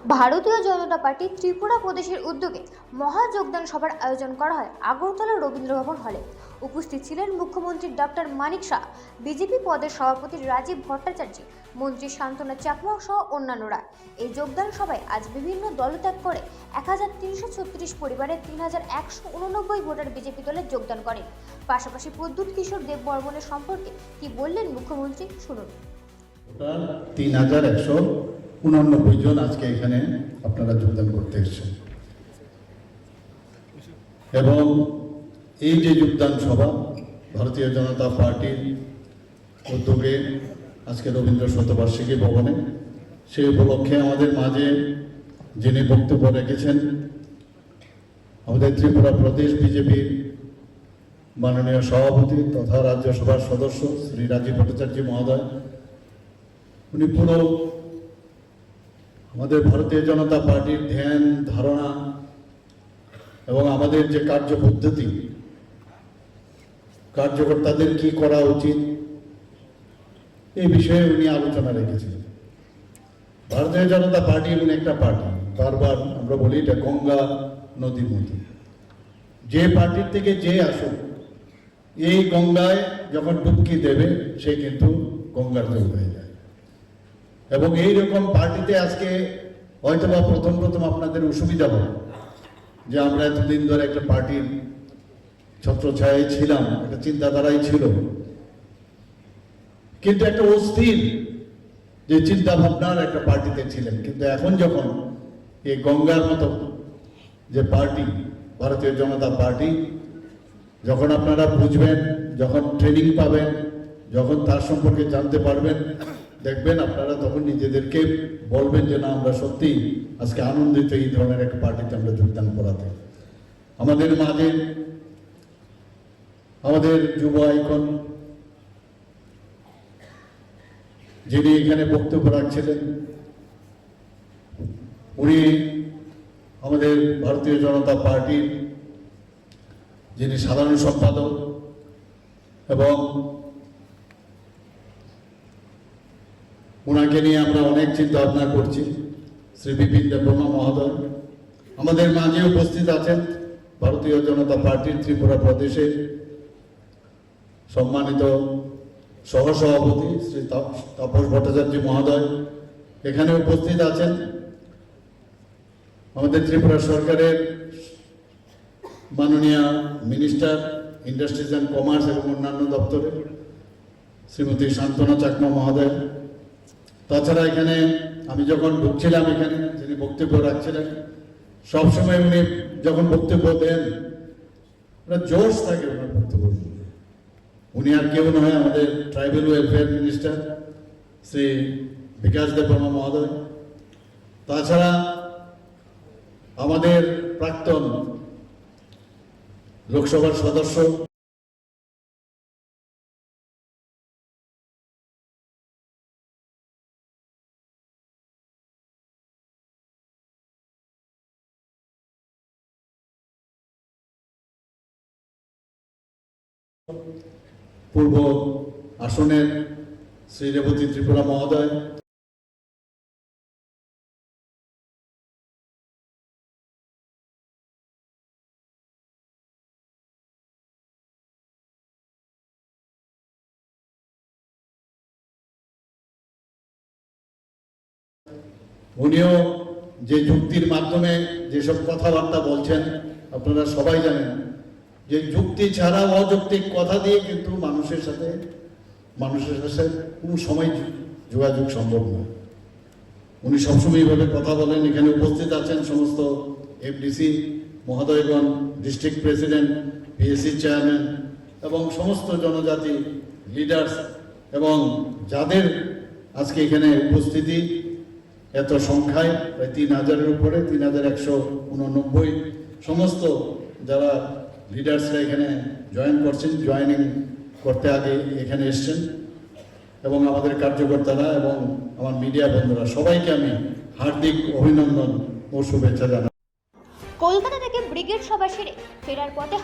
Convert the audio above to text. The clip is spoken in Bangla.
ভারতীয় জনতা পার্টি ত্রিপুরা প্রদেশের উদ্যোগে মহা যোগদান সভার আয়োজন করা হয় আগরতলা রবীন্দ্রভবন হলে। উপস্থিত ছিলেন মুখ্যমন্ত্রী ডক্টর মানিক শাহ, বিজেপি পদের সভাপতি রাজীব ভট্টাচার্য, মন্ত্রী শান্তনা চাকমা সহ অন্যান্যরা। এই যোগদান সভায় আজ বিভিন্ন দলত্যাগ করে 1336 পরিবারের 3189 ভোটার বিজেপি দলে যোগদান করেন। পাশাপাশি প্রদ্যুৎ কিশোর দেব বর্মনের সম্পর্কে কি বললেন মুখ্যমন্ত্রী, শুনুন। 3189 জন আজকে এখানে আপনারা যোগদান করতে এসেছেন এবং এই যে যোগদান সভা ভারতীয় জনতা পার্টির উদ্যোগে আজকে রবীন্দ্র শতবার্ষিকী ভবনে, সেই উপলক্ষে আমাদের মাঝে যিনি বক্তব্য রেখেছেন আমাদের ত্রিপুরা প্রদেশ বিজেপির মাননীয় সভাপতি তথা রাজ্যসভার সদস্য শ্রী রাজীব ভট্টাচার্য মহোদয়, উনি পুরো আমাদের ভারতীয় জনতা পার্টির ধ্যান ধারণা এবং আমাদের যে কার্যপদ্ধতি, কার্যকর্তাদের কি করা উচিত, এই বিষয়ে উনি আলোচনা রেখেছিলেন। ভারতীয় জনতা পার্টি এমন একটা পার্টি, বারবার আমরা বলি এটা গঙ্গা নদীর মতো, যে পার্টির থেকে যে আসুক এই গঙ্গায় যখন ডুবকি দেবে সে কিন্তু গঙ্গার জল হয়ে যায়। এবং এইরকম পার্টিতে আজকে হয়তোবা প্রথম আপনাদের অসুবিধা হবে যে আমরা এতদিন ধরে একটা পার্টির ছত্রছায়ায় ছিলাম, একটা চিন্তাধারাই ছিল, কিন্তু একটা অস্থির যে চিন্তা ভাবনার একটা পার্টিতে ছিলেন। কিন্তু এখন যখন এই গঙ্গার মতো যে পার্টি ভারতীয় জনতা পার্টি, যখন আপনারা বুঝবেন, যখন ট্রেনিং পাবেন, যখন তার সম্পর্কে জানতে পারবেন, দেখবেন আপনারা তখন নিজেদেরকে বলবেন যে না, আমরা সত্যি আজকে আনন্দিত এই ধরনের একটা পার্টিতে আমরা যোগদান করাতে। আমাদের মাঝে আমাদের যুব আইকন যিনি এখানে বক্তব্য রাখছিলেন, উনি আমাদের ভারতীয় জনতা পার্টির যিনি সাধারণ সম্পাদক এবং ওনাকে নিয়ে আমরা অনেক চিন্তা ভাবনা করছি, শ্রী বিপিন দেববর্মা মহোদয়। আমাদের মাঝে উপস্থিত আছেন ভারতীয় জনতা পার্টির ত্রিপুরা প্রদেশের সম্মানিত সহসভাপতি শ্রী তাপস ভট্টাচার্য মহোদয়। এখানে উপস্থিত আছেন আমাদের ত্রিপুরা সরকারের মাননীয় মিনিস্টার ইন্ডাস্ট্রিজ অ্যান্ড কমার্স এবং অন্যান্য দপ্তরের শ্রীমতী শান্তনা চাকমা মহোদয়। তাছাড়া এখানে আমি যখন ঢুকছিলাম, এখানে যিনি বক্তব্য রাখছিলেন, সবসময় উনি যখন বক্তব্য দেন জোশ থাকে ওনার বক্তব্য। উনি আর কেউ নয়, আমাদের ট্রাইবেল ওয়েলফেয়ার মিনিস্টার শ্রী বিকাশ দেববর্মা মহোদয়। তাছাড়া আমাদের প্রাক্তন লোকসভার সদস্য পূর্ব আসনের শ্রী রেবতী ত্রিপুরা মহোদয়। উনিও যে যুক্তির মাধ্যমে যেসব কথাবার্তা বলছেন, আপনারা সবাই জানেন যে যুক্তি ছাড়া অযৌক্তিক কথা দিয়ে কিন্তু মানুষের সাথে কোনো সময় যোগাযোগ সম্ভব নয়। উনি সবসময় এইভাবে কথা বলেন। এখানে উপস্থিত আছেন সমস্ত এফডিসি মহোদয়গণ, ডিস্ট্রিক্ট প্রেসিডেন্ট, পিএসসি চেয়ারম্যান এবং সমস্ত জনজাতি লিডার্স, এবং যাদের আজকে এখানে উপস্থিতি এত সংখ্যায় প্রায় 3000-এর উপরে, 3189 সমস্ত যারা লিডার্সরা এখানে জয়েনিং করতে আগে এখানে এসছেন, এবং আমাদের কার্যকর্তারা এবং আমার মিডিয়া বন্ধুরা, সবাইকে আমি হার্দিক অভিনন্দন ও শুভেচ্ছা জানাই। কলকাতা থেকে ব্রিগেড সভা সেরে ফেরার পথে